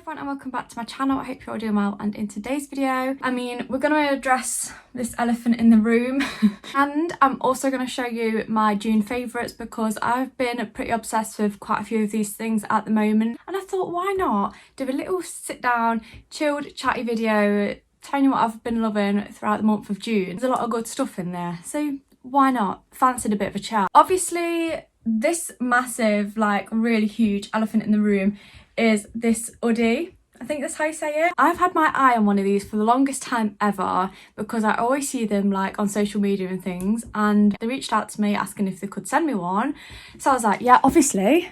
everyone and welcome back to my channel. I hope you're all doing well, and in today's video, we're going to address this elephant in the room and I'm also going to show you my June favourites because I've been pretty obsessed with quite a few of these things at the moment, and I thought why not do a little sit down, chilled, chatty video telling you what I've been loving throughout the month of June. There's a lot of good stuff in there, so why not? Fancied a bit of a chat. Obviously this massive, like really huge elephant in the room is this Oodie. I think that's how you say it. I've had my eye on one of these for the longest time ever because I always see them like on social media and things, and they reached out to me asking if they could send me one. So I was like, yeah, obviously,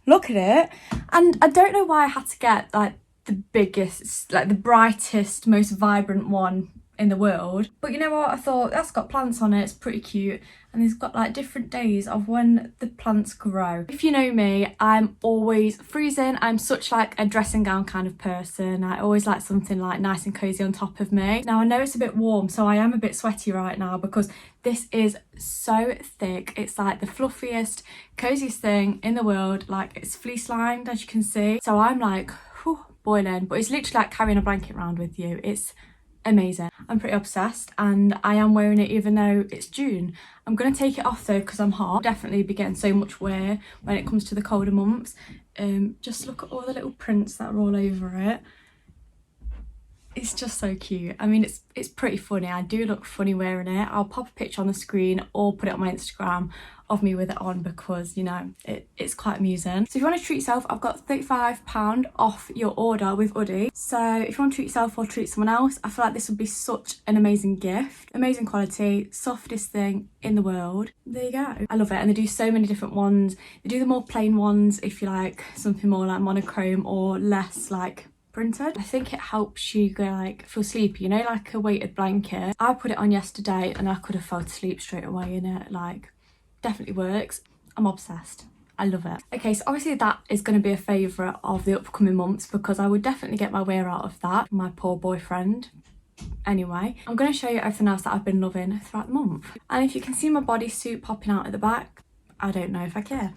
look at it. And I don't know why I had to get like the biggest, like the brightest, most vibrant one in the world, but you know what, I thought that's got plants on it, it's pretty cute, and it's got like different days of when the plants grow. If you know me, I'm always freezing. I'm such like a dressing gown kind of person. I always like something like nice and cozy on top of me. Now I know it's a bit warm, so I am a bit sweaty right now because this is so thick. It's like the fluffiest, coziest thing in the world. Like it's fleece lined, as you can see, so I'm like whew, boiling, but it's literally like carrying a blanket around with you. It's amazing. I'm pretty obsessed and I am wearing it even though it's June. I'm going to take it off though because I'm hot. Definitely be getting so much wear when it comes to the colder months. Just look at all the little prints that are all over it. It's just so cute. I mean, it's pretty funny. I do look funny wearing it. I'll pop a picture on the screen or put it on my Instagram of me with it on because, you know, it's quite amusing. So if you want to treat yourself, I've got £35 off your order with Oodie. So if you want to treat yourself or treat someone else, I feel like this would be such an amazing gift. Amazing quality, softest thing in the world. There you go. I love it. And they do so many different ones. They do the more plain ones if you like something more like monochrome or less like printed. I think it helps you go like feel sleepy, you know, like a weighted blanket. I put it on yesterday and I could have fell asleep straight away in it. Like, definitely works. I'm obsessed. I love it. Okay, so obviously that is going to be a favourite of the upcoming months because I would definitely get my wear out of that. My poor boyfriend. Anyway, I'm going to show you everything else that I've been loving throughout the month. And if you can see my bodysuit popping out at the back, I don't know if I care.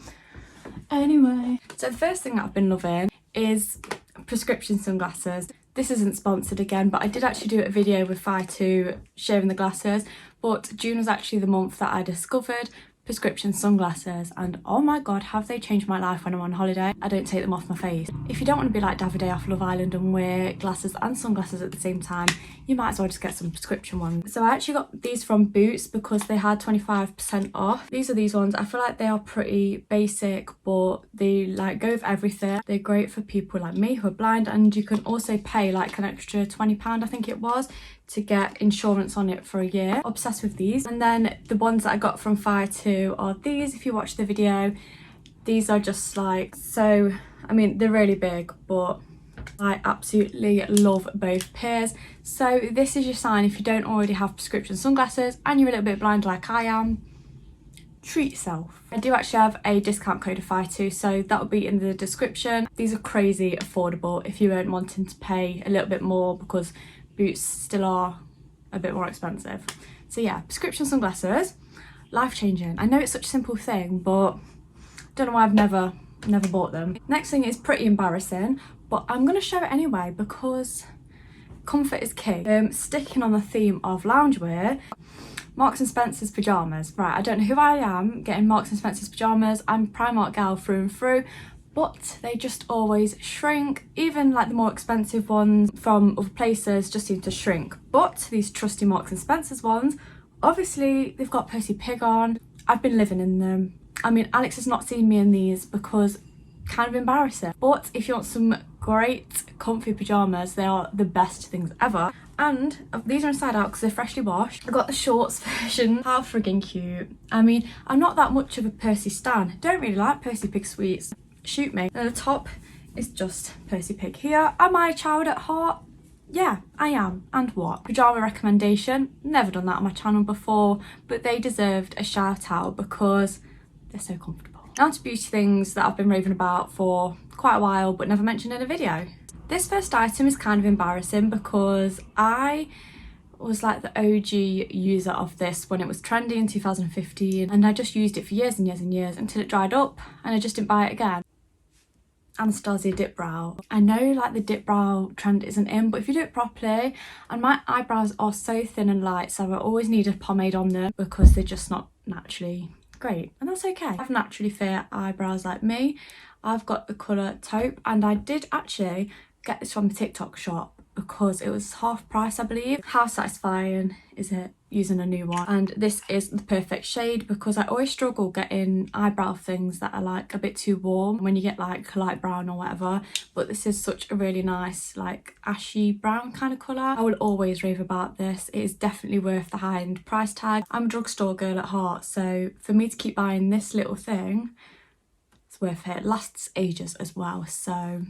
Anyway, so the first thing that I've been loving is prescription sunglasses. This isn't sponsored again, but I did actually do a video with Fi2 sharing the glasses, but June was actually the month that I discovered prescription sunglasses, and oh my god, have they changed my life when I'm on holiday. I don't take them off my face. If you don't want to be like Davide off Love Island and wear glasses and sunglasses at the same time, you might as well just get some prescription ones. So I actually got these from Boots because they had 25% off. These are these ones. I feel like they are pretty basic, but they like go with everything. They're great for people like me who are blind, and you can also pay like an extra £20, I think it was, to get insurance on it for a year. Obsessed with these. And then the ones that I got from Fi2 are these. If you watch the video, these are just like, so I mean they're really big, but I absolutely love both pairs. So this is your sign if you don't already have prescription sunglasses and you're a little bit blind like I am, treat yourself. I do actually have a discount code of Fi2, so that will be in the description. These are crazy affordable if you weren't wanting to pay a little bit more because Boots still are a bit more expensive. So yeah, prescription sunglasses, life-changing. I know it's such a simple thing, but don't know why I've never bought them. Next thing is pretty embarrassing, but I'm going to show it anyway because comfort is key. Sticking on the theme of loungewear, Marks and Spencer's pyjamas. Right, I don't know who I am getting Marks and Spencer's pyjamas. I'm a Primark gal through and through, but they just always shrink. Even like the more expensive ones from other places just seem to shrink. But these trusty Marks and Spencer's ones, obviously they've got Percy Pig on. I've been living in them. I mean, Alex has not seen me in these because kind of embarrassing. But if you want some great comfy pyjamas, they are the best things ever. And these are inside out because they're freshly washed. I got the shorts version. How friggin' cute. I mean, I'm not that much of a Percy stan. Don't really like Percy Pig sweets. Shoot me. And the top is just Percy Pig here. Am I a child at heart? Yeah, I am. And what? Pyjama recommendation. Never done that on my channel before, but they deserved a shout out because they're so comfortable. Now to beauty things that I've been raving about for quite a while but never mentioned in a video. This first item is kind of embarrassing because I was like the OG user of this when it was trendy in 2015, and I just used it for years and years and years until it dried up and I just didn't buy it again. Anastasia dip brow. I know like the dip brow trend isn't in, but if you do it properly, and my eyebrows are so thin and light, so I always need a pomade on them because they're just not naturally great, and that's okay. I have naturally fair eyebrows like me. I've got the colour taupe, and I did actually get this from a TikTok shop because it was half price, I believe. How satisfying is it using a new one? And this is the perfect shade because I always struggle getting eyebrow things that are like a bit too warm when you get like light brown or whatever, but this is such a really nice like ashy brown kind of colour. I will always rave about this. It is definitely worth the high-end price tag. I'm a drugstore girl at heart, so for me to keep buying this little thing, it's worth it. It lasts ages as well, so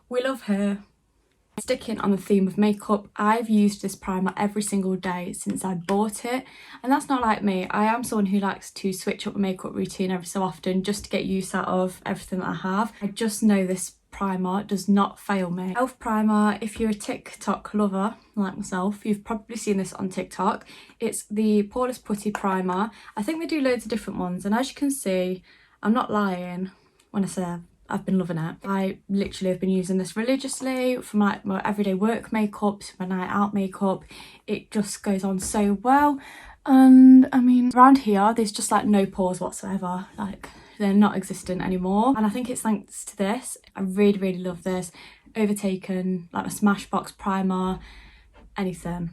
we love her. Sticking on the theme of makeup, I've used this primer every single day since I bought it, and that's not like me. I am someone who likes to switch up a makeup routine every so often just to get use out of everything that I have. I just know this primer does not fail me. Elf primer, if you're a TikTok lover like myself, you've probably seen this on TikTok. It's the Poreless Putty primer. I think they do loads of different ones, and as you can see, I'm not lying when I say I've been loving it. I literally have been using this religiously from like my everyday work makeup to my night out makeup. It just goes on so well, and I mean around here there's just like no pores whatsoever, like they're not existent anymore, and I think it's thanks to this. I really love this. Overtaken like a Smashbox primer, anything.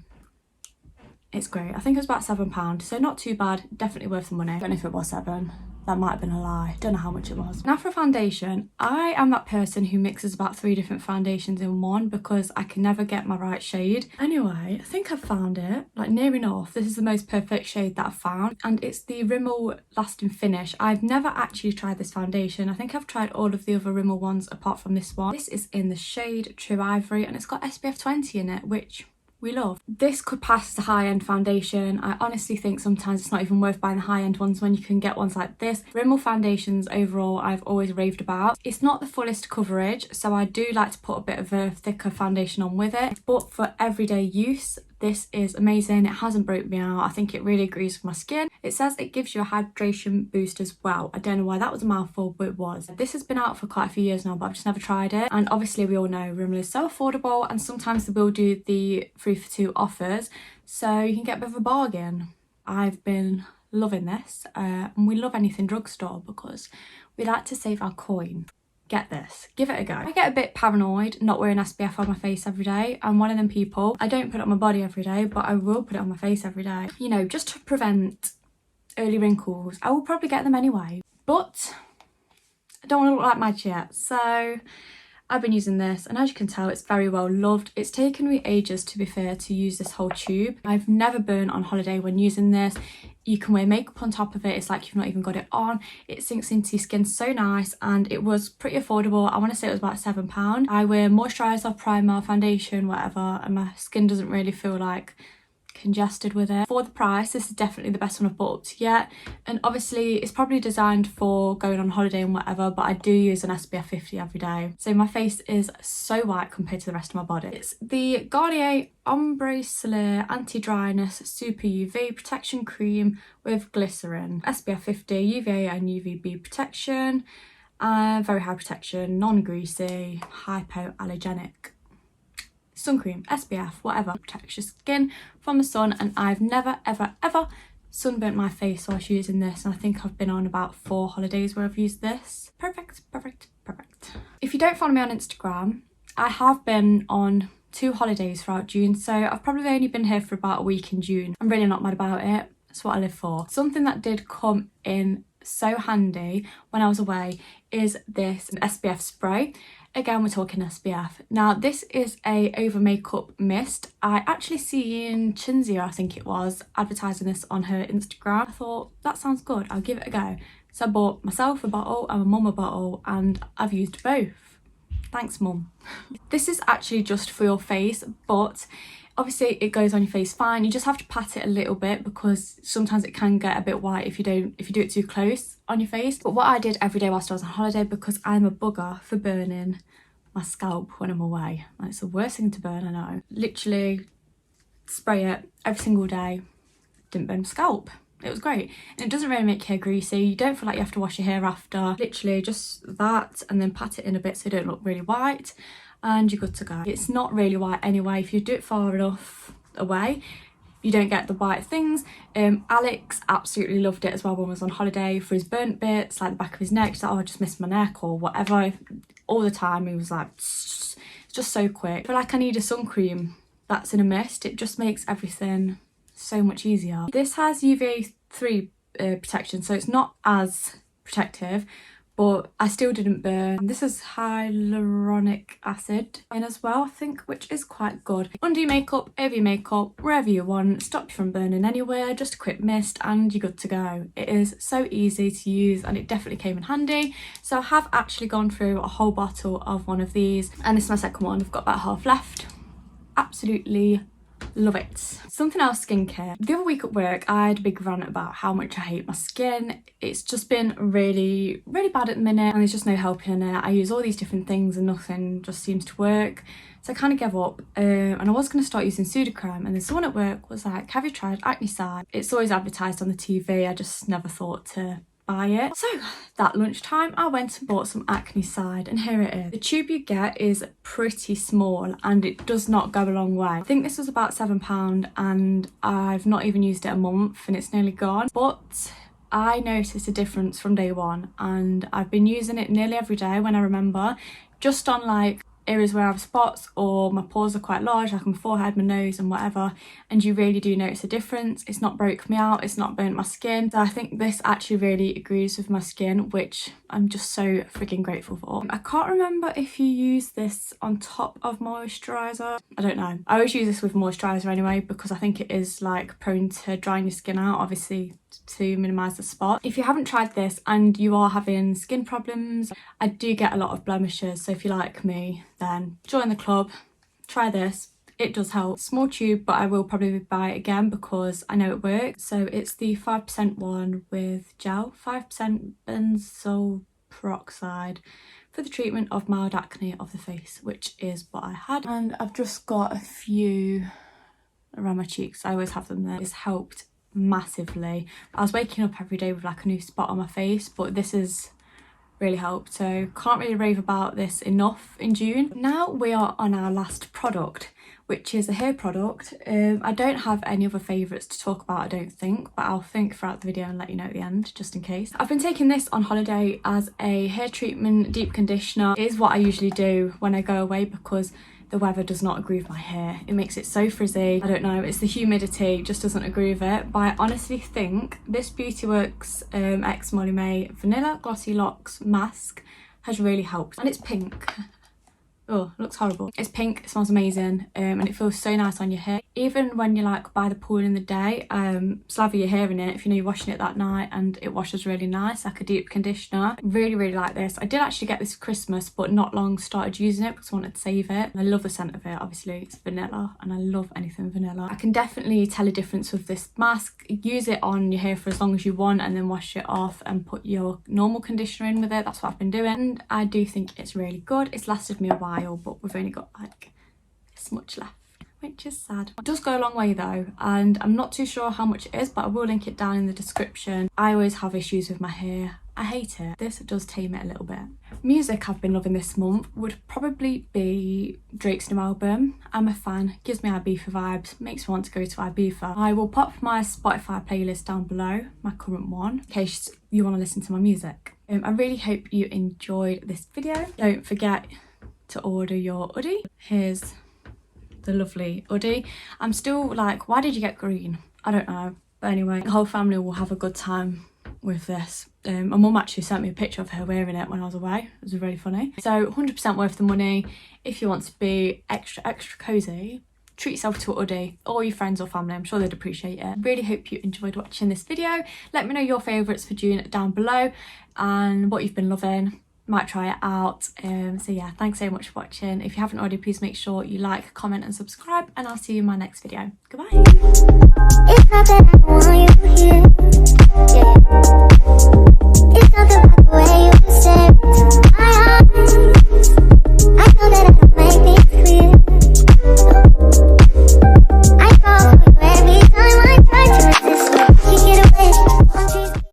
It's great. I think it was about £7, so not too bad, definitely worth the money. I don't know if it was £7. That might have been a lie. Don't know how much it was. Now for foundation, I am that person who mixes about 3 different foundations in one because I can never get my right shade. Anyway, I think I've found it, like near enough. This is the most perfect shade that I've found, and it's the Rimmel Lasting Finish. I've never actually tried this foundation. I think I've tried all of the other Rimmel ones apart from this one. This is in the shade True Ivory, and it's got SPF 20 in it, which we love. This could pass as a high-end foundation. I honestly think sometimes it's not even worth buying the high-end ones when you can get ones like this. Rimmel foundations overall I've always raved about. It's not the fullest coverage, so I do like to put a bit of a thicker foundation on with it, but for everyday use this is amazing. It hasn't broke me out. I think it really agrees with my skin. It says it gives you a hydration boost as well. I don't know why that was a mouthful, but it was. This has been out for quite a few years now, but I've just never tried it. And obviously we all know Rimmel is so affordable, and sometimes they will do the 3 for 2 offers, so you can get a bit of a bargain. I've been loving this, and we love anything drugstore because we like to save our coin. Get this, give it a go. I get a bit paranoid not wearing SPF on my face every day. I'm one of them people. I don't put it on my body every day, but I will put it on my face every day. You know, just to prevent early wrinkles. I will probably get them anyway, but I don't want to look like mad yet. So I've been using this, and as you can tell, it's very well loved. It's taken me ages, to be fair, to use this whole tube. I've never burnt on holiday when using this. You can wear makeup on top of it. It's like you've not even got it on. It sinks into your skin so nice, and it was pretty affordable. I want to say it was about £7. I wear moisturiser, primer, foundation, whatever, and my skin doesn't really feel like congested with it. For the price, this is definitely the best one I've bought up to yet, and obviously it's probably designed for going on holiday and whatever, but I do use an SPF 50 every day, so my face is so white compared to the rest of my body. It's the Garnier Ombre Soleil Anti-Dryness Super UV Protection Cream with Glycerin, SPF 50 UVA and UVB protection, very high protection, non-greasy, hypoallergenic sun cream, SPF, whatever, protects your skin from the sun. And I've never ever sunburnt my face whilst using this, and I think I've been on about 4 holidays where I've used this. Perfect. If you don't follow me on Instagram, I have been on 2 holidays throughout June, so I've probably only been here for about a week in June. I'm really not mad about it. That's what I live for. Something that did come in so handy when I was away is this SPF spray. Again, we're talking SPF. Now, this is a over makeup mist. I actually seen Chinzia, I think it was, advertising this on her Instagram. I thought, that sounds good, I'll give it a go. So I bought myself a bottle and my mum a bottle, and I've used both. Thanks, mum. This is actually just for your face, but obviously it goes on your face fine. You just have to pat it a little bit because sometimes it can get a bit white if you do it too close on your face. But what I did every day whilst I was on holiday, because I'm a bugger for burning my scalp when I'm away, and it's the worst thing to burn, I know. Literally spray it every single day. Didn't burn my scalp. It was great. And it doesn't really make your hair greasy. You don't feel like you have to wash your hair after. Literally just that, and then pat it in a bit so it don't look really white, and you're good to go. It's not really white anyway. If you do it far enough away, you don't get the white things. Alex absolutely loved it as well when I was on holiday for his burnt bits, like the back of his neck. He's like, oh, I just missed my neck or whatever. All the time he was like, it's just so quick. I feel like I need a sun cream that's in a mist. It just makes everything so much easier. This has UV3 protection, so it's not as protective, but I still didn't burn. This is hyaluronic acid in as well, I think, which is quite good. Under your makeup, over your makeup, wherever you want, stop you from burning anywhere, just a quick mist and you're good to go. It is so easy to use and it definitely came in handy. So I have actually gone through a whole bottle of one of these, and this is my second one. I've got about half left. Absolutely love it. Something else, skincare. The other week at work I had a big rant about how much I hate my skin. It's just been really bad at the minute and there's just no helping it. I use all these different things and nothing just seems to work, so I kind of gave up, and I was going to start using Sudocreme, and then someone at work was like, have you tried Acne? It's always advertised on the TV. I just never thought to buy it. So that lunchtime I went and bought some Acne, and here it is. The tube you get is pretty small and it does not go a long way. I think this was about £7 and I've not even used it a month and it's nearly gone, but I noticed a difference from day one and I've been using it nearly every day when I remember, just on like areas where I have spots or my pores are quite large, like on my forehead, my nose and whatever, and you really do notice a difference. It's not broke me out, it's not burnt my skin. So I think this actually really agrees with my skin, which I'm just so freaking grateful for. I can't remember if you use this on top of moisturiser. I don't know. I always use this with moisturiser anyway because I think it is like prone to drying your skin out, obviously to minimise the spot. If you haven't tried this and you are having skin problems, I do get a lot of blemishes, so if you're like me, then join the club, try this. It does help. Small tube, but I will probably buy it again because I know it works. So it's the 5% one with gel, 5% benzoyl peroxide for the treatment of mild acne of the face, which is what I had. And I've just got a few around my cheeks. I always have them there. It's helped massively. I was waking up every day with like a new spot on my face, but this has really helped, so can't really rave about this enough in June. Now we are on our last product, which is a hair product. I don't have any other favourites to talk about, I don't think, but I'll think throughout the video and let you know at the end, just in case. I've been taking this on holiday as a hair treatment deep conditioner. It is what I usually do when I go away because the weather does not agree with my hair. It makes it so frizzy. I don't know, it's the humidity, just doesn't agree with it. But I honestly think this Beauty Works X Molly May Vanilla Glossy Locks Mask has really helped. And it's pink. Oh, it looks horrible. It's pink, it smells amazing, and it feels so nice on your hair. Even when you're like by the pool in the day, slather your hair in it if you know you're washing it that night, and it washes really nice, like a deep conditioner. Really like this. I did actually get this for Christmas, but not long started using it because I wanted to save it. I love the scent of it. Obviously it's vanilla and I love anything vanilla. I can definitely tell a difference with this mask. Use it on your hair for as long as you want and then wash it off and put your normal conditioner in with it. That's what I've been doing, and I do think it's really good. It's lasted me a while, but we've only got like this much left, which is sad. It does go a long way though, and I'm not too sure how much it is, but I will link it down in the description. I always have issues with my hair. I hate it. This does tame it a little bit. Music I've been loving this month would probably be Drake's new album. I'm a fan, gives me Ibiza vibes, makes me want to go to Ibiza. I will pop my Spotify playlist down below, my current one, in case you want to listen to my music. I really hope you enjoyed this video. Don't forget to order your Oodie. Here's the lovely Oodie. I'm still like, why did you get green? I don't know, but anyway, the whole family will have a good time with this. My mum actually sent me a picture of her wearing it when I was away. It was really funny. So 100% worth the money. If you want to be extra cozy, treat yourself to a Oodie, or your friends or family. I'm sure they'd appreciate it. Really hope you enjoyed watching this video. Let me know your favourites for June down below and what you've been loving. Might try it out. So yeah, thanks so much for watching. If you haven't already, please make sure you like, comment and subscribe, and I'll see you in my next video. Goodbye. It's not that I want you here. Yeah.